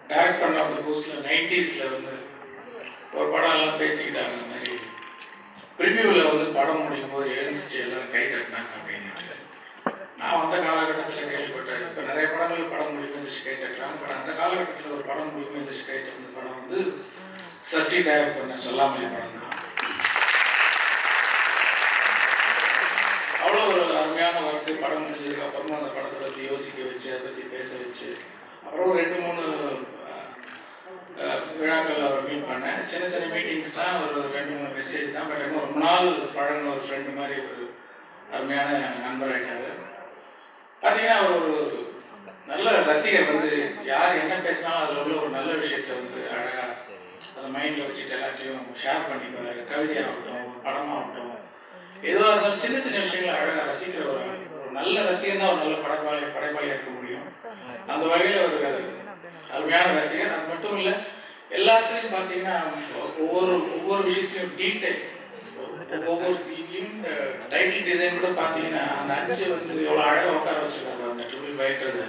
Direct பண்ண அந்த புதுசில் 90s வந்து ஒரு படம் எல்லாம் பேசிக்கிட்டாங்க. அந்த மாதிரி ப்ரிவியூவில் வந்து படம் முடியும் போது எழுந்துச்சு எல்லாரும் கை தட்டினாங்க அப்படின்ட்டு. நான் அந்த காலகட்டத்தில் கேள்விப்பட்டேன். இப்போ நிறைய படங்கள் படம் முடியும் எழுந்துச்சு கை தட்டுறாங்க. பட் அந்த காலகட்டத்தில் ஒரு படம் முடியும் எழுந்துச்சு கை தட்டுற படம் வந்து சசி டைரக்ட் பண்ண சொல்லாமலே படம் தான். அவ்வளோ ஒரு அருமையான ஒர்க்கு. படம் முடிஞ்சதுக்கு அப்புறமா அந்த படத்தை பற்றி யோசிக்க வச்சு அதை பற்றி பேச வச்சு அப்புறம் 2-3 விழாக்கள் அவர் மீட் பண்ணேன். சின்ன சின்ன மீட்டிங்ஸ் தான், ஒரு 2-3 மெசேஜ் தான். பட் இன்னும் ரொம்ப நாள் பழகின ஒரு ஃப்ரெண்டு மாதிரி ஒரு அருமையான நண்பர் ஆகிட்டார். பார்த்தீங்கன்னா அவர் ஒரு நல்ல ரசிகர். வந்து யார் என்ன பேசினாலும் அதில் உள்ள ஒரு நல்ல விஷயத்தை வந்து அழகாக அந்த மைண்டில் வச்சுட்டு எல்லாத்தையும் ஷேர் பண்ணிக்குவார். கவிதையாகட்டும், ஒரு படமாகட்டும், எதுவாக இருந்தாலும் சின்ன சின்ன விஷயங்களை அழகாக ரசிக்கிற ஒரு நல்ல ரசிகர் தான் ஒரு நல்ல படைப்பாளியாக இருக்க முடியும். அந்த வகையில் ஒரு அருமையான ரசிகர். அது மட்டும் இல்லை, எல்லாத்துலேயும் பார்த்தீங்கன்னா ஒவ்வொரு விஷயத்துலையும் டீட்டெயில், ஒவ்வொரு டைட்டில் டிசைன் கூட பார்த்தீங்கன்னா அந்த 5 வந்து எவ்வளோ அழகாக உட்கார வச்சுருக்காங்க. அந்த ட்ரிபிள் ஃபைன்றது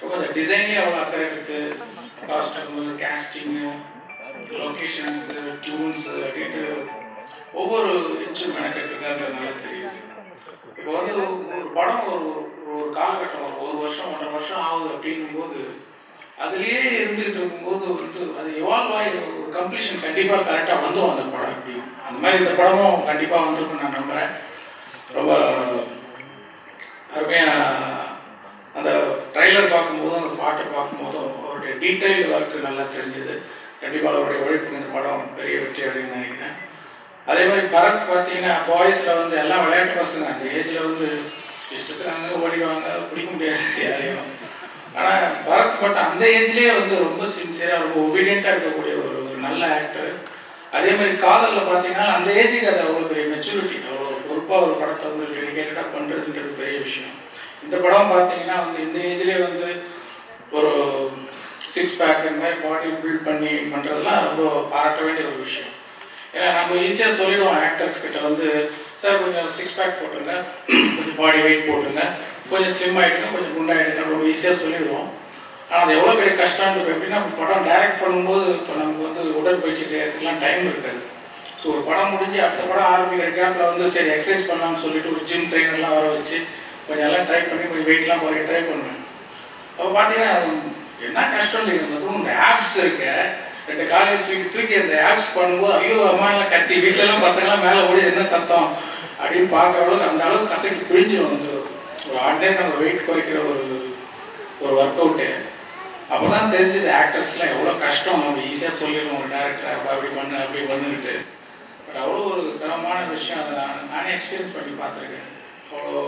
ரொம்ப அந்த டிசைன்லேயே அவ்வளோ அக்கறை எடுத்து காஸ்டியூமு, கேஸ்டிங்கு, லொக்கேஷன்ஸு, டியூன்ஸு அப்படின்ட்டு ஒவ்வொரு இன்ச்சும் மெனக்கெட்டுருக்காருன்றது நல்லா தெரியுது. இப்போ வந்து ஒரு படம் ஒரு காலகட்டம் ஒரு வருஷம் 1.5 வருஷம் ஆகுது அப்படிங்கும்போது அதுலேயே இருந்துகிட்டு இருக்கும்போது வந்து அது எவால்வ் ஆகி ஒரு கம்ப்ளீஷன் கண்டிப்பாக கரெக்டாக வந்துடும் அந்த படம். எப்படியும் அந்த மாதிரி இந்த படமும் கண்டிப்பாக வந்துருக்குன்னு நான் நம்புகிறேன். ரொம்ப அருமையாக அந்த ட்ரைலர் பார்க்கும்போதும் அந்த பாட்டை பார்க்கும்போதும் அவருடைய டீட்டெயில் ஒர்க்கு நல்லா தெரிஞ்சுது. கண்டிப்பாக அவருடைய உழைப்புக்கு இந்த படம் பெரிய வெற்றி அடையும்னு நினைக்கிறேன். அதே மாதிரி பரத் பார்த்தீங்கன்னா பாய்ஸில் வந்து எல்லாம் விளையாட்டு பசங்க. அந்த ஏஜில் வந்து இஷ்டத்துக்காங்க ஓடிடுவாங்க, பிடிக்க முடியாது யாரையும். ஆனால் பரத் மட்டும் அந்த ஏஜ்லேயே வந்து ரொம்ப சின்சியராக ரொம்ப ஒபீடியண்ட்டாக இருக்கக்கூடிய ஒரு நல்ல ஆக்டர். அதே மாதிரி காதலில் பார்த்தீங்கன்னா அந்த ஏஜுக்கு அது அவ்வளோ பெரிய மெச்சூரிட்டி, அவ்வளோ பொறுப்பாக ஒரு படத்தை வந்து டெடிகேட்டடாக பண்ணுறதுன்றது பெரிய விஷயம். இந்த படம் பார்த்தீங்கன்னா வந்து இந்த ஏஜ்லேயே வந்து ஒரு 6 பேக் இந்த மாதிரி பாடி பில்ட் பண்ணி பண்ணுறதுலாம் ரொம்ப பாராட்ட வேண்டிய ஒரு விஷயம். ஏன்னா நம்ம ஈஸியாக சொல்லிடுவோம் ஆக்டர்ஸ் கிட்ட வந்து, சார் கொஞ்சம் 6 பேக் போட்டுருங்க, கொஞ்சம் பாடி வெயிட் போட்டுருங்க, கொஞ்சம் ஸ்லிம் ஆகிடுங்க, கொஞ்சம் குண்டாகிடுங்க, ரொம்ப ஈஸியாக சொல்லிடுவோம். ஆனால் அது எவ்வளோ பெரிய கஷ்டம்னு இருக்கும். எப்படின்னா படம் டைரக்ட் பண்ணும்போது இப்போ நமக்கு வந்து உடற்பயிற்சி செய்கிறதுக்குலாம் டைம் இருக்காது. ஸோ ஒரு படம் முடிஞ்சு அடுத்த படம் ஆரம்பிக்கிற கேப்பில் வந்து சரி எக்ஸசைஸ் பண்ணலாம்னு சொல்லிட்டு ஒரு ஜிம் ட்ரெயினர்லாம் வர வச்சு கொஞ்சம் எல்லாம் ட்ரை பண்ணி கொஞ்சம் வெயிட்லாம் குறைய ட்ரை பண்ணுவேன். அப்போ பார்த்தீங்கன்னா அது என்ன கஷ்டம் இல்லைங்க. அதுவும் இந்த ஆப்ஸ் இருக்க 2 காலையில் தூக்கி அந்த ஆப்ஸ் பண்ணும்போது ஐயோ அம்மாலாம் கத்தி வீட்டிலலாம் பசங்களாம் மேலே ஓடி என்ன சத்தம் அப்படின்னு பார்க்குற அளவுக்கு அந்த அளவுக்கு கசக்கி பிழிஞ்சிடும். வந்து ஒரு ஆர்டினரி நம்ம வெயிட் குறைக்கிற ஒரு ஒர்க் அவுட்டு. அப்போ தான் தெரிஞ்சது ஆக்டர்ஸ்லாம் எவ்வளோ கஷ்டம். நம்ம ஈஸியாக சொல்லிடுவோம் ஒரு டேரக்டரை அப்படி பண்ணு அப்படி பண்ணுன்ட்டு. பட் அவ்வளோ ஒரு சிரமமான விஷயம். அதை நானே எக்ஸ்பீரியன்ஸ் பண்ணி பார்த்துருக்கேன். அவ்வளோ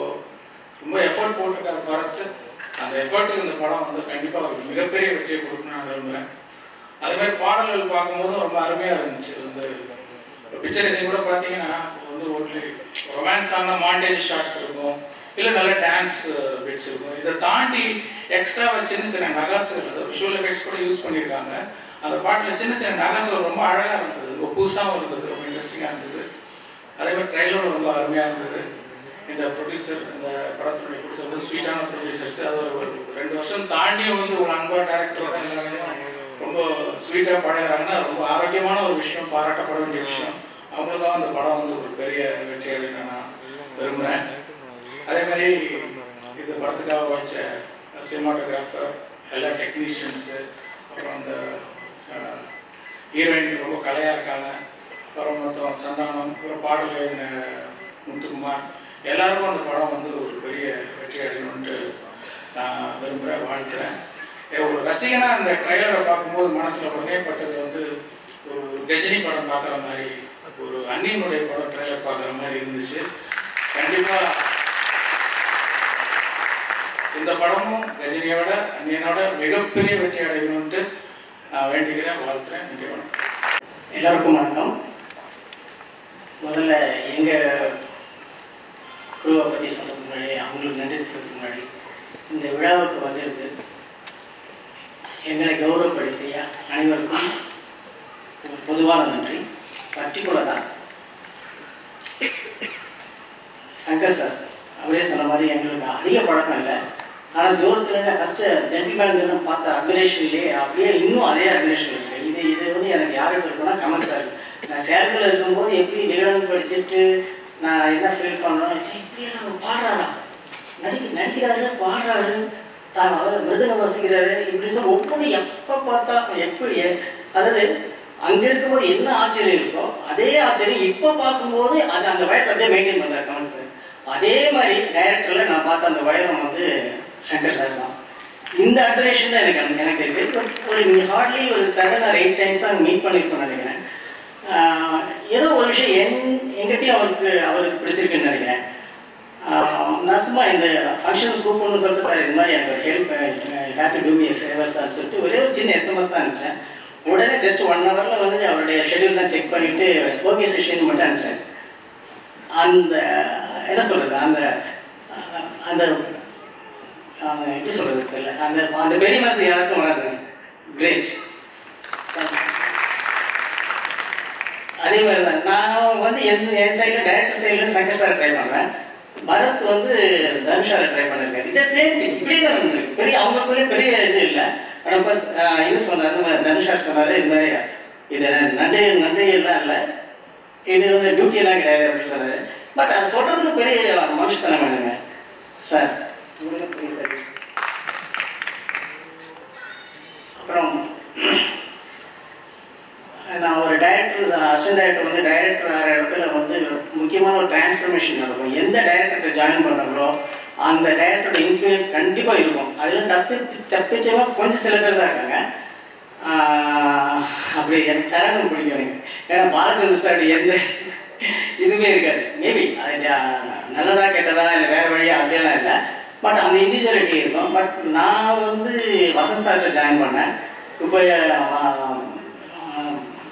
ரொம்ப எஃபர்ட் போட்டிருக்காரு பரத்து. அந்த எஃபர்ட்டுக்கு இந்த படம் வந்து கண்டிப்பாக ஒரு மிகப்பெரிய வெற்றியை கொடுக்கணும்னு நான் விரும்புகிறேன். அதே மாதிரி பாடல்கள் பார்க்கும்போதும் ரொம்ப அருமையாக இருந்துச்சு. வந்து பிக்சரைசிங் கூட பார்த்தீங்கன்னா வந்து ஒரு ரொமான்ஸான மாண்டேஜ் ஷாட்ஸ் இருக்கும், இல்லை நல்ல டான்ஸ் பிட்ஸ் இருக்கும். இதை தாண்டி எக்ஸ்ட்ராவாக சின்ன சின்ன நகாசுகள், அதாவது விஷுவல் எஃபெக்ட்ஸ் கூட யூஸ் பண்ணியிருக்காங்க. அந்த பாட்டில் சின்ன சின்ன நகாசுகள் ரொம்ப அழகாக இருந்தது, ரொம்ப புதுசாகவும் இருந்தது, ரொம்ப இன்ட்ரெஸ்டிங்காக இருந்தது. அதே மாதிரி ட்ரெய்லரும் ரொம்ப அருமையாக இருந்தது. இந்த ப்ரொடியூசர், இந்த படத்துடைய ப்ரொடியூசர் வந்து ஸ்வீட்டான ப்ரொடியூசர்ஸ். அது ஒரு 2 வருஷம் தாண்டியும் வந்து ஒரு அன்பாக டேரக்டரோட எல்லாரையும் ரொம்ப ஸ்வீட்டாக பழகிறாங்கன்னா ரொம்ப ஆரோக்கியமான ஒரு விஷயம், பாராட்டப்பட வேண்டிய விஷயம். அவங்களுக்காக அந்த படம் வந்து ஒரு பெரிய வெற்றி அடையணும்னு நான் விரும்புகிறேன். அதே மாதிரி இந்த படத்துக்காக வச்ச சினிமாட்டோகிராஃபர், எல்லா டெக்னீஷியன்ஸு, அப்புறம் அந்த ஹீரோயின் ரொம்ப கலையாக இருக்காங்க, அப்புறம் மொத்தம் சந்தானம், அப்புறம் பாடல் எழுதின முத்துக்குமார், எல்லாருக்கும் அந்த படம் வந்து ஒரு பெரிய வெற்றி அடையணும்ன்ட்டு நான் விரும்புகிறேன், வாழ்த்துறேன். ஒரு ரசிகனாக அந்த ட்ரைலரை பார்க்கும்போது மனசில் உடனே பட்டது வந்து ஒரு கஜினி படம் பார்க்குற மாதிரி, ஒரு அந்நியனுடைய படம் ட்ரைலர் பார்க்குற மாதிரி இருந்துச்சு. கண்டிப்பாக இந்த படமும் கஜினியோட அந்நியனோட மிகப்பெரிய வெற்றி அடையணும்ட்டு நான் வேண்டிக்கிறேன், வாழ்த்துறேன். நன்றி, வணக்கம். எல்லாருக்கும் வணக்கம். முதல்ல எங்கள் குருவை பற்றி சொல்கிறதுக்கு முன்னாடி, அவங்களுக்கு நன்றி சொல்கிறதுக்கு முன்னாடி, இந்த விழாவுக்கு வந்திருந்து எங்களை கௌரவப்படுத்திய அனைவருக்கும் ஒரு பொதுவான நன்றி. பர்டிகுலராக சங்கர் சார், அவரே சொன்ன மாதிரி எங்களுக்கு அதிக பழக்கம் இல்லை, ஆனால் தூரத்தில் ஃபஸ்ட்டு ஜென்டில்மேன் பார்த்த அட்மிரேஷன்லேயே அப்படியே இன்னும் அதே அட்மிரேஷன் இருக்குது. இது வந்து எனக்கு யாருக்கு இருக்குன்னா கமல் சார். நான் சேலத்தில் இருக்கும்போது எப்படி விகடன் படிச்சுட்டு நான் என்ன ஃபீல் பண்ணுறோம், இப்படியெல்லாம் பாடுறாரா, நடிக்கிறாரு, பாடுறாரு, தான் மிருதகம் வசிக்கிறாரு, இப்படி சொல்லி ஒவ்வொரு எப்போ பார்த்தா எப்படி, அதாவது அங்கே இருக்கும்போது என்ன ஆச்சரியம் இருக்கோ அதே ஆச்சரியம் இப்போ பார்க்கும்போது அது அந்த வயத்தை அப்படியே மெயின்டைன் பண்ணுறாரு கமல் சார். அதே மாதிரி டைரக்டரில் நான் பார்த்த அந்த வயரம் வந்து சங்கர் சார் தான். இந்த அட்மிரேஷன் தான் எனக்கு இருக்குது. பட் ஒரு ஹார்ட்லி ஒரு 7 or 8 டைம்ஸ் தான் மீட் பண்ணியிருக்கோன்னு நினைக்கிறேன். ஏதோ ஒரு விஷயம் எங்கிட்டையும் அவருக்கு பிடிச்சிருக்குன்னு நினைக்கிறேன். நான் சும்மா இந்த ஃபங்க்ஷன் கூப்பிடணும்னு சொல்லிட்டு சார் இது மாதிரி எனக்கு ஒரு help happy do me favour sir சொல்லிட்டு ஒரே ஒரு சின்ன எஸ்எம்எஸ் தான் அனுப்பிச்சேன். உடனே ஜஸ்ட் 1 hourல வந்து அவருடைய ஷெடியூல்லாம் செக் பண்ணிவிட்டு ஓகே செஷன் மட்டும் அனுப்பிச்சேன். அந்த என்ன சொல்கிறது, அந்த அந்த எப்படி சொல்கிறது தெரியல, அந்த பெரிய மனசு யாருக்கும் வராது. கிரேட். அதே மாதிரி தான் நான் வந்து என் சைடில் டைரக்டர் சைடில் சங்கர் சார் ட்ரை பண்ணுறேன். பரத் வந்து தனுஷாரை ட்ரை பண்ணியிருக்காரு. இதே சேம் திங் இப்படியே தான் இருந்திருக்கு. பெரிய அவங்களுக்குள்ளே பெரிய இது இல்லை. ஆனால் பஸ் இது சொன்னார், தனுஷார் சொன்னார் இது மாதிரி இது நன்றி எல்லாம் இல்லை, இது வந்து டியூட்டியெல்லாம் கிடையாது அப்படின்னு சொன்னார். பட் அது சொல்கிறதுக்கு பெரிய மனுஷத்தனம் வேணுங்க சார். அப்புறம் நான் ஒரு டைரக்டர் அசிஸ்டன்ட் டைரக்டர் வந்து டைரக்டர் ஆகிற இடத்துல வந்து முக்கியமான ஒரு டிரான்ஸ்ஃபர்மேஷன் நடக்கும். எந்த டைரக்டர்கிட்ட ஜாயின் பண்ணுறாங்களோ அந்த டைரக்டரோட இன்ஃப்ளூயன்ஸ் கண்டிப்பாக இருக்கும். அதில் தப்பிச்சவங்க கொஞ்சம் சில பேர் தான் இருக்காங்க. அப்படி எனக்கு சரணம் பிடிக்கும் எனக்கு. ஏன்னா பாலச்சந்திர சார் எந்த இதுவுமே இருக்காது. மேபி அது நல்லதா கெட்டதா இல்லை வேறு வழியா அப்படியெல்லாம் இல்லை. பட் அந்த இண்டிவிஜுவாலிட்டி இருக்கும். பட் நான் வந்து வசந்த் சார்கிட்ட ஜாயின் பண்ணேன். இப்போ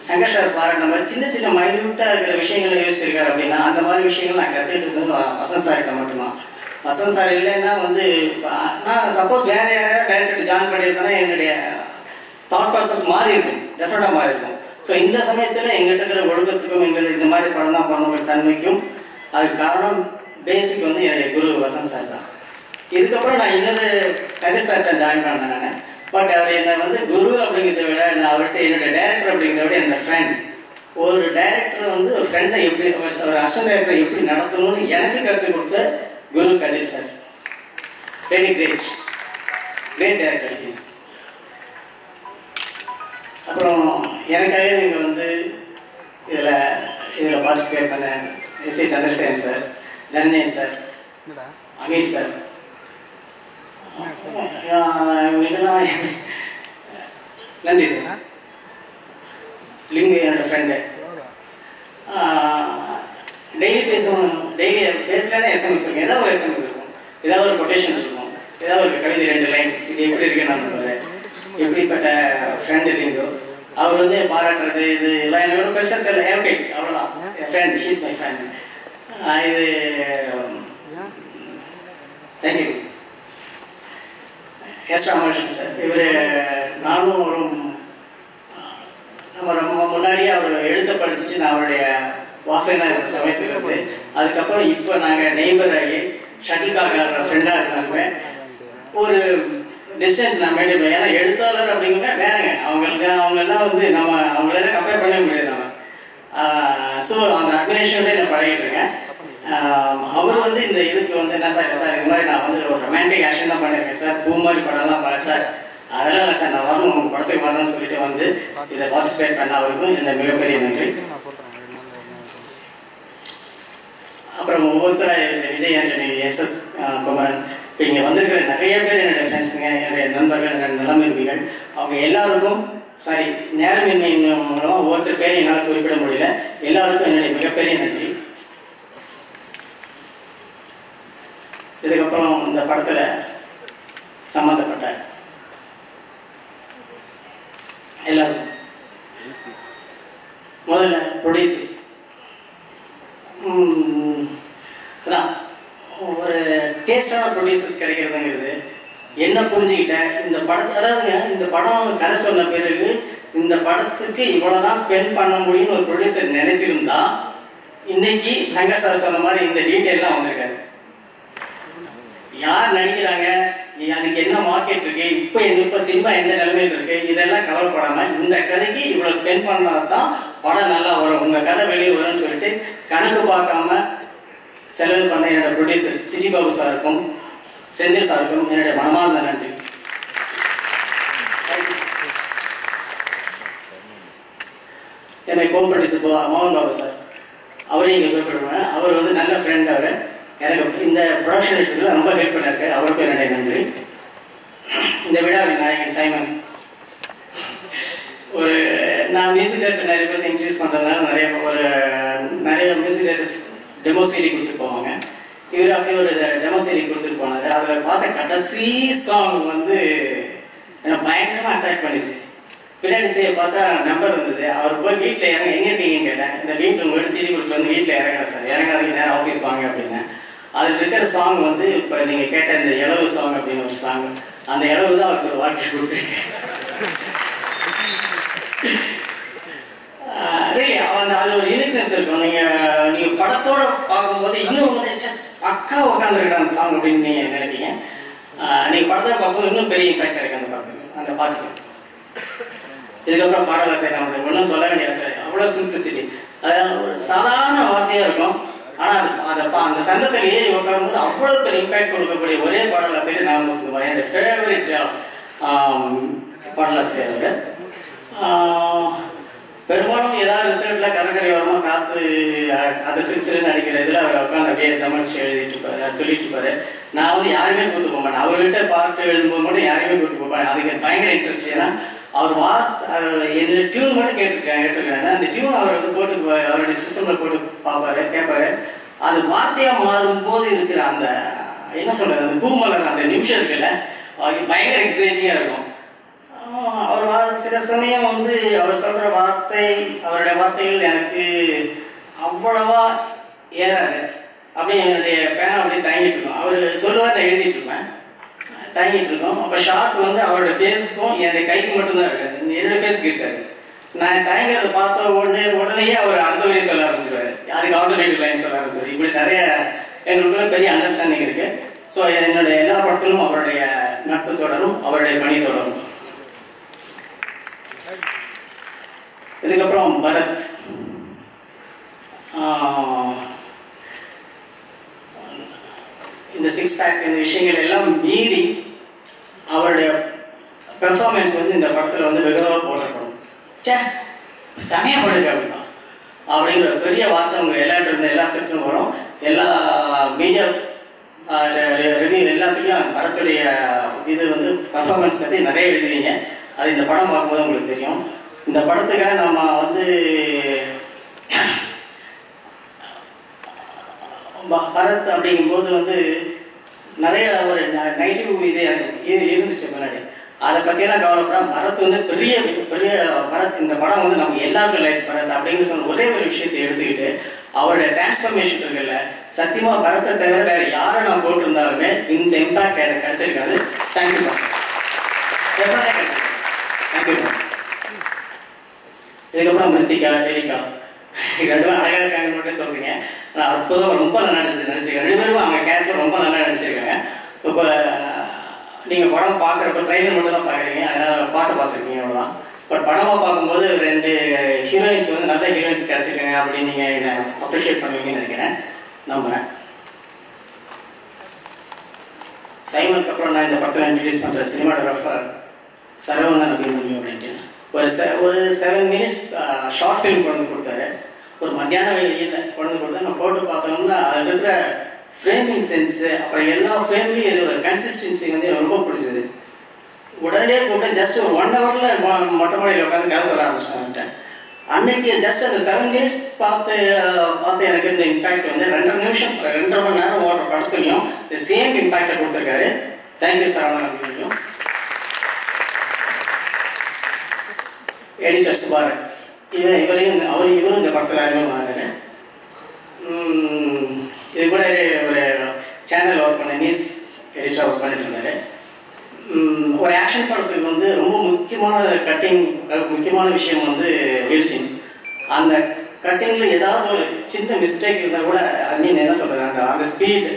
சங்கர் சார் பாராட்டின மாதிரி சின்ன சின்ன மைன்யூட்டாக இருக்கிற விஷயங்களை யோசிச்சிருக்காரு அப்படின்னா அந்த மாதிரி விஷயங்கள் நான் கற்றுக்கிட்டு இருந்தது வசந்த் சார்கிட்ட மட்டும்தான். வசந்த் சார் இல்லைன்னா வந்து நான் சப்போஸ் வேறு யாராவது டைரக்டர் ஜாயின் பண்ணியிருந்தேன்னா என்னுடைய தாட் ப்ராசஸ் மாறி இருக்கும், டெஃபரெண்டாக மாறி இருக்கும். ஸோ இந்த சமயத்தில் எங்கிட்ட இருக்கிற ஒழுக்கத்துக்கும் எங்களுக்கு இந்த மாதிரி படம் தான் பண்ணணும் தன்மைக்கும் அதுக்கு காரணம் பேசிக் வந்து என்னுடைய குரு வசந்த் சார் தான். இதுக்கப்புறம் நான் இன்னொரு கதிர் சார்கிட்ட ஜாயின் பண்ணேன் நான். பட் அவர் என்னை வந்து குரு அப்படிங்கிறத விட நான் அவர்கிட்ட என்னுடைய டைரக்டர் அப்படிங்கிறத விட என்னோட ஃப்ரெண்ட். ஒரு டைரக்டர் வந்து ஒரு ஃப்ரெண்டை எப்படி ஒரு அசிஸ்டன்ட் டைரக்டர் எப்படி நடத்தணும்னு எனக்கு கற்றுக் கொடுத்த குரு Kathir sir. Very great director is. அப்புறம் எனக்காக நீங்கள் வந்து இதில் பார்ட்டிசிபேட் பண்ண S A. Chandrasekaran sir, Dhananjayan sir, Ameer sir, நன்றி சார். லிங்கு என்னோட ஃப்ரெண்டு. டெய்லி டெய்லி பேசலாம் எஸ்எம்எஸ் இருக்கும், ஏதாவது ஒரு எஸ்எம்எஸ் இருக்கும், ஏதாவது ஒரு கொட்டேஷன் இருக்கும், ஏதாவது ஒரு கவிதை 2 லைன், இது எப்படி இருக்குன்னு நான் எப்படிப்பட்ட ஃப்ரெண்டு லிங்கோ. அவர் வந்து பாராட்டுறது இது எல்லாம் என்னோட பெருசாக தெரியல. ஓகே அவ்வளோதான், என் ஃப்ரெண்ட், ஹீஸ் மை ஃப்ரெண்ட். இது தேங்க்யூ. எஸ் ராமகிருஷ்ணன் சார், இவர் நானும் ஒரு நம்ம முன்னாடியே அவர் எழுத படிச்சுட்டு நான் அவருடைய வாசகனாக இருந்த சமயத்தில் இருந்து அதுக்கப்புறம் இப்போ நாங்கள் நெய்பர் ஆகி ஷட்டில்காக் ஆடுற ஃப்ரெண்டாக இருந்தாலுமே ஒரு டிஸ்டன்ஸ் நான் மெயின்டைன் பண்ணேன். ஏன்னா எழுத்தாளர் அப்படிங்கிற வேறங்க, அவங்கெல்லாம் வந்து நம்ம அவங்களெல்லாம் கம்பேர் பண்ணவே முடியாது நம்ம. ஸோ அந்த அட்மிரேஷன்லேயே நான் பழகிட்டு இருக்கேன். அவர் வந்து இந்த இதுக்கு வந்து என்ன சார் இது மாதிரி நான் வந்து ஒரு ரொமான்டிக் ஆக்ஷன் தான் பண்ணியிருக்கேன் சார், பூ மாதிரி படம்லாம் பண்ணேன் சார், அதெல்லாம் இல்லை சார், நான் வரணும் உங்கள் படத்துக்கு வரணும்னு சொல்லிட்டு வந்து இதை பார்ட்டிசிபேட் பண்ண அவருக்கும் இந்த மிகப்பெரிய நன்றி. அப்புறம் ஒவ்வொருத்தராக இந்த விஜய் ஆண்டனி, எஸ்.எஸ். குமரன், இப்போ இங்கே வந்திருக்கிற நிறைய பேர் என்னுடைய ஃப்ரெண்ட்ஸுங்க, என்னுடைய நண்பர்கள், என்னுடைய நலமின்மைகள், அவங்க எல்லாருக்கும் சாரி நேரமின்மை மூலமாக ஒவ்வொருத்தர் பேரையும் என்னால் குறிப்பிட முடியல. எல்லாருக்கும் என்னுடைய மிகப்பெரிய நன்றி. இதுக்கப்புறம் இந்த படத்தில் சம்மந்தப்பட்ட எல்லாரும் முதல்ல ப்ரொடியூசர்ஸ் அதான் ஒரு டேஸ்டான ப்ரொடியூசர்ஸ் கிடைக்கிறதுங்கிறது என்ன புரிஞ்சுக்கிட்டேன் இந்த படத்தை. அதாவதுங்க இந்த படம் கதை சொன்ன பிறகு இந்த படத்துக்கு இவ்வளோதான் ஸ்பெண்ட் பண்ண முடியும்னு ஒரு ப்ரொடியூசர் நினைச்சிருந்தா இன்னைக்கு சங்கர் சார் சொன்ன மாதிரி இந்த டீட்டெயிலாம் வந்திருக்காரு. யார் நடிக்கிறாங்க, அதுக்கு என்ன மார்க்கெட் இருக்கு, இப்போ சினிமா எந்த நிலைமையில் இருக்கு, இதெல்லாம் கவலைப்படாம இந்த கதைக்கு இவ்வளோ ஸ்பெண்ட் பண்ணாதான் படம் நல்லா வரும், உங்க கதை வெளியே வரும்னு சொல்லிட்டு கணக்கு பார்க்காம செலவு பண்ண என்னோட ப்ரொடியூசர் சிட்டி பாபு சாருக்கும் செந்தில் சாருக்கும் என்னுடைய மனமார்ந்த நன்றி. என்னை கோஆப்ரேட்டிவ் மோகன் பாபு சார், அவரையும் இங்கே குறிப்பிடுவேன். அவர் வந்து நல்ல ஃப்ரெண்ட். அவர் எனக்கு இந்த ப்ரொடக்ஷன் விஷயத்தில் ரொம்ப ஹெல்ப் பண்ணியிருக்காரு. அவருக்கும் என்னுடைய நன்றி. இந்த விழாவின் நாயகன் சைமன், ஒரு நான் மியூசிக் டேரக்டர் நிறைய பேர் இன்ட்ரடியூஸ் பண்ணுறதுனால நிறைய மியூசிக் டேரக்டர்ஸ் டெமோ சீடி கொடுத்துட்டு போவாங்க. இவர் அப்படி ஒரு டெமோ சீடி கொடுத்துட்டு போனார். அதில் பார்த்த கடைசி சாங் வந்து எனக்கு பயங்கரமாக அட்ராக்ட் பண்ணிச்சு. பின்னாடி பார்த்தா நம்பர் இருந்தது. அவர் போய் வீட்டில் எங்கே இருக்கீங்கன்னு கேட்டேன். இந்த வீட்டில் உங்கள் வீட்டு சீடி கொடுத்து வந்து வீட்டில் இறங்குறேன் சார், இறங்காதீங்க நேரம் ஆஃபீஸ் வாங்க அப்படின்னு. அதில் இருக்கிற சாங் வந்து இப்போ நீங்கள் கேட்ட இந்த இளவு சாங் அப்படின்னு ஒரு சாங், அந்த இளவு தான் அவருக்கு ஒரு வாழ்க்கை கொடுத்துருக்கேன். அது ஒரு யூனிக்னஸ் இருக்கும். நீங்கள் படத்தோட பார்க்கும்போது இன்னும் வந்து ஜஸ்ட் பக்கா உட்காந்துருக்கிற அந்த சாங் அப்படின்னு நீங்கள் நினைப்பீங்க. நீங்கள் படத்தை பார்க்கும்போது இன்னும் பெரிய இம்பாக்ட் கிடைக்கும் அந்த படத்துக்கு, அந்த பாட்டுக்கு. இதுக்கப்புறம் பாடலாசை நம்ம ஒன்றும் சொல்ல வேண்டிய அவசியம், அவ்வளோ சிம்பிளிசிட்டி. அது ஒரு சாதாரண வார்த்தையாக இருக்கும். ஆனால் அந்த சங்கத்தில் ஏறி உட்காரும்போது அவ்வளோ பெரிய இம்பாக்ட் கொடுக்கக்கூடிய ஒரே பாடலாசிரியர் நான் முத்துக்குமார். என்னுடைய ஃபேவரட் பாடலாசிரியர் அவர். பெரும்பாலும் ஏதாவது ரிசல்ட்டில் கடற்கரை ஓரமாக காற்று அதை சிறுசிறுன்னு அடிக்கிற இதில் அவர் உட்காந்து அப்படியே தமிழ்ச்சி எழுதிட்டு இருப்பார், சொல்லிட்டு இருப்பாரு. நான் வந்து யாருமே கூட்டு போக மாட்டேன். அவர்கிட்ட பாட்டு எழுதும்போது மட்டும் யாருமே கூட்டு போக அதுக்கு பயங்கர இன்ட்ரெஸ்ட். ஏன்னா அவர் என்னோட டியூன் மட்டும் கேட்டுருக்காங்க. அந்த டியூன் அவர் வந்து போட்டு அவருடைய சிஸ்டமில் போட்டு பார்ப்பாரு, கேட்பாரு. அது வார்த்தையாக மாறும்போது இருக்கிற அந்த என்ன சொல்கிறது, அந்த பூமலர் அந்த நிமிஷம் இருக்குல்ல, பயங்கர எக்ஸைட்டிங்காக இருக்கும். அவர் சில சமயம் வந்து அவர் சொல்கிற அவருடைய வார்த்தைகள் எனக்கு அவ்வளவா ஏறாது. அப்படியே என்னுடைய பேனா அப்படியே தயங்கிட்டு இருக்கும். அவர் சொல்லுவார், நான் எழுதிட்டு இருப்பேன், தயங்கிட்டு இருக்கோம். அப்போ ஷார்ட் வந்து அவரோட ஃபேஸுக்கும் என்னுடைய கைக்கு மட்டும்தான் இருக்காது, என்னோட ஃபேஸுக்கு இருக்காது. நான் தயங்கிறத பார்த்த உடனேயே அவர் அடுத்த வரையும் சொல்ல ஆரம்பிச்சிருவாரு, அதுக்கு ஆல்டர்னேட்டிவ் லைன் சொல்ல ஆரம்பிச்சிருவாரு. இப்படி நிறைய எங்களுக்குள்ள பெரிய அண்டர்ஸ்டாண்டிங் இருக்கு. ஸோ என்னுடைய எல்லா படத்திலும் அவருடைய நட்பு தொடரும், அவருடைய பணி தொடரும். இதுக்கப்புறம் பரத், இந்த 6 பேக் இந்த விஷயங்கள் எல்லாம் மீறி அவருடைய பெர்ஃபார்மன்ஸ் வந்து இந்த படத்தில் வந்து வெகுவாக போடப்படும். சே சமய போடுங்க அப்படின்னா அப்படிங்கிற பெரிய வார்த்தை அவங்க எல்லாத்துக்கும் வரும். எல்லா மீடியா ரிவ்யூ எல்லாத்துலேயும் பரத்துடைய இது வந்து பர்ஃபார்மன்ஸ் பற்றி நிறைய எழுதுவீங்க. அது இந்த படம் பார்க்கும்போது உங்களுக்கு தெரியும். இந்த படத்துக்காக நம்ம வந்து பரத் அப்படிங்கும்போது வந்து நிறைய ஒரு நெகட்டிவ் இது இருந்துச்சு முன்னாடி. அதை பற்றியெல்லாம் கவலைப்படாம பரத் வந்து பெரிய பெரிய பரத், இந்த படம் வந்து நம்ம எல்லாருக்கும் லைஃப் பரத் அப்படின்னு சொன்ன ஒரே ஒரு விஷயத்தை எடுத்துக்கிட்டு அவருடைய டிரான்ஸ்ஃபர்மேஷன் இருக்குல்ல, சத்தியமா பரத்தை தவிர வேற யாரை நான் போட்டிருந்தாலுமே இந்த இம்பாக்ட் எனக்கு கிடைச்சிருக்காது. தேங்க்யூ, கிடைச்சிருக்கு. தேங்க்யூ. இதுக்கப்புறம் மிருத்திகா, எரிகா, ரெண்டு பேரும் அழகாக இருக்காங்கன்னு மட்டும் சொல்றீங்க. ஆனால் அற்புதம், ரொம்ப நல்லா நடிச்சிருக்காங்க. 2 பேரும் அவங்க கேரக்டர் ரொம்ப நல்லா நடிச்சிருக்காங்க. இப்போ நீங்கள் படம் பார்க்குறப்ப ட்ரைலர் மட்டும் தான் பார்க்குறீங்க, அதனால் பாட்டு பார்த்துருக்கீங்க அவ்வளோதான். பட் படமாக பார்க்கும்போது 2 ஹீரோயின்ஸ் வந்து நல்ல ஹீரோயின்ஸ் கிடச்சிருக்காங்க அப்படின்னு நீங்கள் என்னை அப்ரிஷியேட் பண்ணுவீங்கன்னு நினைக்கிறேன், நம்புகிறேன். சைமனுக்கு அப்புறம் நான் இந்த படத்தில் இன்ட்ரடியூஸ் பண்ணுறேன் சினிமாட்டோகிராஃபர் சரவணன் அப்படின்னு அப்படின்ட்டு. ஒரு 7 மினிட்ஸ் ஷார்ட் ஃபிலிம் கொண்டு கொடுத்தாரு. ஒரு மத்தியான வேலையில் கொண்டு கொடுத்தா நான் போட்டு பார்த்தோம்னா அதில் இருக்கிற ஃப்ரேமிங் சென்ஸு, அப்புறம் எல்லா ஃப்ரேம்லேயும் ஒரு கன்சிஸ்டன்சி வந்து எனக்கு ரொம்ப பிடிச்சது. உடனடியாக கூப்பிட்டு ஜஸ்ட் ஒரு 1 ஹவரில் மொட்டை மாடியில் உட்காந்து கதை சொல்ல ஆரம்பிச்சிட்டேன். அன்னைக்கு ஜஸ்ட் அந்த 7 மினிட்ஸ் பார்த்து எனக்கு இந்த இம்பாக்ட் வந்து 2.5 நிமிஷம் 2.5 மணி நேரம் ஓடுற படத்துலையும் இந்த சேம் இம்பாக்டை கொடுத்துருக்காரு. தேங்க்யூ சரவணன் அப்படின்னும். எடிட்டர் சுபாரன், இவரும் இந்த படத்தில் அறிமுகமானாரு. இது கூட ஒரு சேனல் ஒர்க் பண்ண நியூஸ் எடிட்டர் ஒர்க் பண்ணிட்டு இருந்தாரு. ஒரு ஆக்ஷன் படத்துக்கு வந்து ரொம்ப முக்கியமான விஷயம் வந்து எடிட்டிங். அந்த கட்டிங்கில் ஏதாவது ஒரு சின்ன மிஸ்டேக் இருந்தால் கூட என்ன சொல்கிறது, அந்த ஸ்பீட்,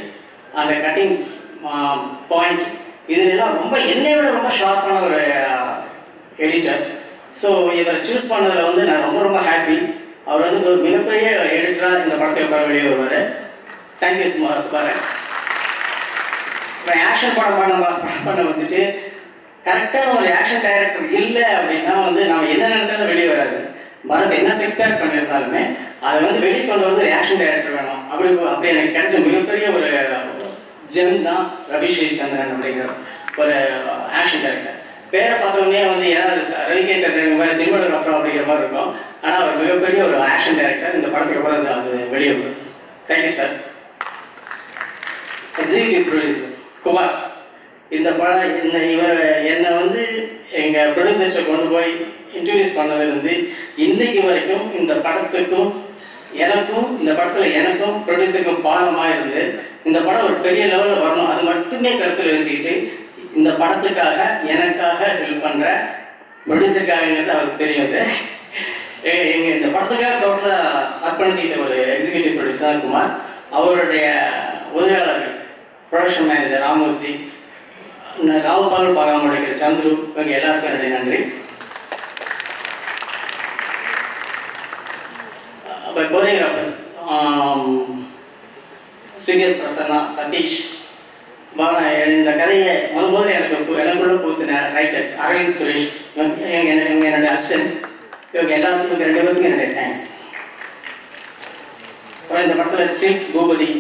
அந்த கட்டிங் பாயிண்ட் இதுலாம் ரொம்ப என்னை விட ரொம்ப ஷார்ப்பான ஒரு எடிட்டர். ஸோ இவரை சூஸ் பண்ணதில் வந்து நான் ரொம்ப ரொம்ப ஹாப்பி. அவர் வந்து ஒரு மிகப்பெரிய எடிட்டராக இந்த படத்தை உட்கார வெளியே வருவார். தேங்க்யூ சுபாரன். இப்போ ஆக்ஷன் படம் பண்ண வந்துட்டு கரெக்டான ஒரு ஆக்ஷன் டைரக்டர் இல்லை அப்படின்னா வந்து நம்ம என்ன நினைச்சாலும் வெளியே வராது. பரத் என்ன எக்ஸ்பெக்ட் பண்ணியிருந்தாலுமே அதை வந்து வெளியே கொண்டு வந்து ஒரு ஆக்ஷன் டைரக்டர் வேணும். அப்படி எனக்கு கிடைச்ச மிகப்பெரிய ஒரு ஜெம் தான் ரவி ஸ்ரீசந்திரன் அப்படிங்கிற ஒரு ஆக்ஷன் டைரக்டர். பேரை பார்த்தோன்னே வந்து ஏன்னா ரவி கே சந்திரன் மாதிரி சினிமாட்டோகிராஃபர் அப்படிங்கிற மாதிரி இருக்கும். ஆனால் அவர் மிகப்பெரிய ஒரு ஆக்ஷன் டைரக்டர். இந்த படத்துக்கு அப்புறம் அது வெளியே வரும். Thank you sir. Executive producer Kumar. இந்த படம் இவர் என்னை வந்து எங்கள் ப்ரொடியூசர்ஸை கொண்டு போய் இன்ட்ரடியூஸ் பண்ணதுலேருந்து இன்னைக்கு வரைக்கும் இந்த படத்துக்கும் எனக்கும் இந்த படத்தில் எனக்கும் ப்ரொடியூசருக்கும் பாலமாக இருந்து இந்த படம் ஒரு பெரிய லெவலில் வரணும் அது மட்டுமே கருத்தில் வச்சுக்கிட்டு இந்த படத்துக்காக எனக்காக ஹெல்ப் பண்ணுற ப்ரொடியூசருக்காகங்கிறது அவருக்கு தெரியாது. எங்கள் இந்த படத்துக்காக டோட்டலாக அர்ப்பணிச்சுக்கிட்ட ஒரு எக்ஸிக்யூட்டிவ் ப்ரொடியூசர் குமார். அவருடைய உதவியாளர்கள் ப்ரொடக்ஷன் மேனேஜர் ராமூர்த்தி, ராவுபால் பாராமுடைய சந்துரு, இவங்க எல்லாருக்கும் என்னுடைய நன்றி. கோரியோகிராஃபர்ஸ் ஸ்ரீகேஷ் பிரசன்னா, சதீஷ், இந்த கதையை முதல்ல எனக்குள்ள பூத்தின ரைட்டர்ஸ் அரவிந்த் சுரேஷ், இவங்க என்னுடைய அசிஸ்டன்ஸ், இவங்க எல்லாருக்கும் இவங்க 2 பேருக்கும் என்னுடைய தேங்க்ஸ். அப்புறம் இந்த படத்தில் ஸ்டில்ஸ் பூபதி,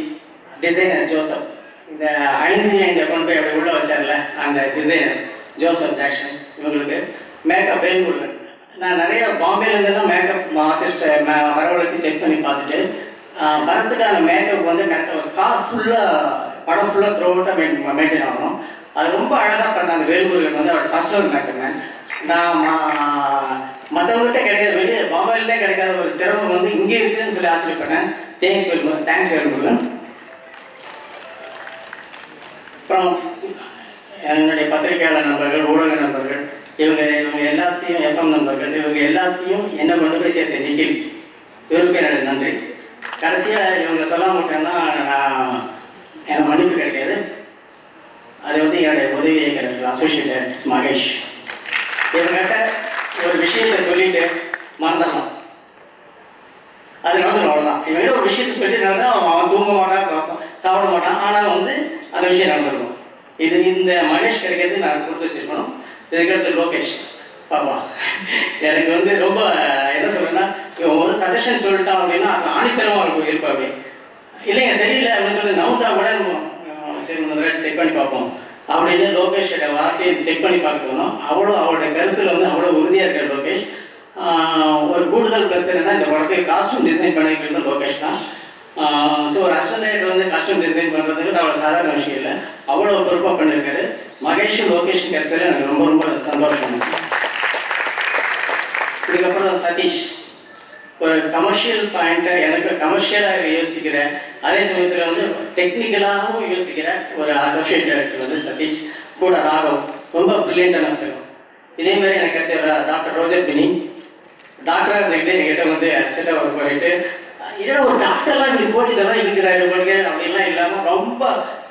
டிசைனர் ஜோசப், இந்த 5 கொண்டு போய் அப்படி உள்ள வச்சார்ல அந்த டிசைனர் ஜோசப் ஜாக்சன், இவங்களுக்கு மேக்கப் வேல்முருகன். நான் நிறைய பாம்பேலேருந்துலாம் மேக்கப் ஆர்டிஸ்ட்டை வரவழைச்சி செக் பண்ணி பார்த்துட்டு பரத்துக்கான மேக்கப் வந்து கரெக்டாக ஸ்கார் ஃபுல்லாக படம் ஃபுல்லாக த்ரூ அவுட்டாக மெயின்டைன் ஆகணும். அது ரொம்ப அழகாக பண்ண அந்த வேல்முருகன் வந்து அவர் பர்சனல் மேக்கப் மேன். நான் மற்றவங்ககிட்ட கிடைக்காத வெளியே பாம்பேலே கிடைக்காத ஒரு திறமை வந்து இங்கே இருக்குதுன்னு சொல்லி ஆச்சரியப்பட்டேன். தேங்க்ஸ் வேல்முருகன். அப்புறம் என்னுடைய பத்திரிகையாளர் நண்பர்கள், ஊடக நண்பர்கள், இவங்க எல்லாத்தையும் எஃப்எம் நண்பர்கள், இவங்க எல்லாத்தையும் என்ன கொண்டு போய் சேர்த்த நிக்கில், இவருக்கு என்னுடைய நன்றி. கடைசியாக இவங்க சொல்ல மாட்டேன்னா நான் எனக்கு மன்னிப்பு கிடைக்காது. அது வந்து என்னுடைய உதவி இயக்குநர்கள் அசோசியேட் டைரக்டர்ஸ் மகேஷ். இவங்ககிட்ட ஒரு விஷயத்தை சொல்லிட்டு மறந்துடலாம், அது நடந்துடும், அவ்வளோதான். இவங்க ஒரு விஷயத்தை சொல்லிட்டு நடந்தால் அவன் தூங்க மாட்டான், சாப்பிட மாட்டான், ஆனால் வந்து அந்த விஷயம் நடந்துருக்கும். இந்த மகேஷ் கிடைக்கிறது நான் கொடுத்து வச்சிருக்கணும். இதுக்கடுத்து லோகேஷ் பாப்பா எனக்கு வந்து ரொம்ப என்ன சொல்றேன்னா, இவன் ஒரு சஜஷன் சொல்லிட்டான் அப்படின்னா அது ஆணித்தரமாக இருப்பா. அப்படி இல்லைங்க சரியில்லை அப்படின்னு சொல்லி நவுண்டா கூட சரி செக் பண்ணி பார்ப்போம் அப்படின்னு லோகேஷோட வார்த்தையை செக் பண்ணி பார்க்க தோணும். அவருடைய கருத்தில் வந்து அவ்வளோ உறுதியாக இருக்கிற லோகேஷ். ஒரு கூடுதல் ப்ளஸ் என்னன்னா இந்த படத்துக்கு காஸ்டியூம் டிசைன் பண்ணிக்கிறது லோகேஷ் தான். ஸோ ஒரு அசிஸ்டன்ட் டைரக்டர் வந்து காஸ்டியூம் டிசைன் பண்ணுறதுக்கு அவ்வளோ சாதாரண விஷயம் இல்லை, அவ்வளோ பொறுப்பாக பண்ணியிருக்காரு. மகேஷும் லோகேஷும் கிடைச்சது எனக்கு ரொம்ப ரொம்ப சந்தோஷம். இதுக்கப்புறம் சதீஷ் ஒரு கமர்ஷியல் பாயிண்ட்டை எனக்கு கமர்ஷியலாக யோசிக்கிற அதே சமயத்தில் வந்து டெக்னிக்கலாகவும் யோசிக்கிற ஒரு அசோசியேட் டைரக்டர் வந்து சதீஷ். கூட ராகவ் ரொம்ப பிரில்லியண்டான ஃபிலிம். இதே மாதிரி எனக்கு கிடைச்ச டாக்டர் ரோஜர் பினி டாக்டராக இருந்துக்கிட்டு என்கிட்ட வந்து அசிஸ்டண்டாக ஒர்க் பண்ணிட்டு ஏன்னா ஒரு டாக்டர்லாம் இப்படி போட்டிதெல்லாம் இருக்கிறாரு படிக்கிறாரு அப்படின்லாம் இல்லாமல் ரொம்ப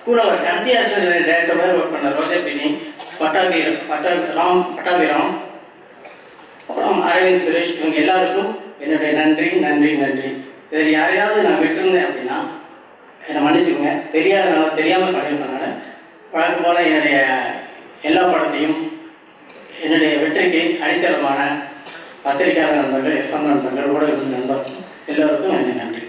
கூட ஒரு கடைசி அசிஸ்டன்ட் டைரக்டர் மாதிரி ஒர்க் பண்ண ரோஜர் பினி, பட்டாபிராம், அப்புறம் அரவிந்த் சுரேஷ், இவங்க எல்லாருக்கும் என்னுடைய நன்றி நன்றி நன்றி. இதில் யாரையாவது நான் விட்டுருந்தேன் அப்படின்னா என்னை மன்னிச்சுக்கோங்க. தெரியாமல் பண்ணியிருப்பேன். வழக்கம் போல் என்னுடைய எல்லா படத்தையும் என்னுடைய வெற்றிக்கு அடித்தளமான பத்திரிகையாளர் நண்பர்கள், எஃப்எம் நண்பர்கள், ஊடக நண்பர்கள் எல்லோருக்கும் என்னை நன்றி.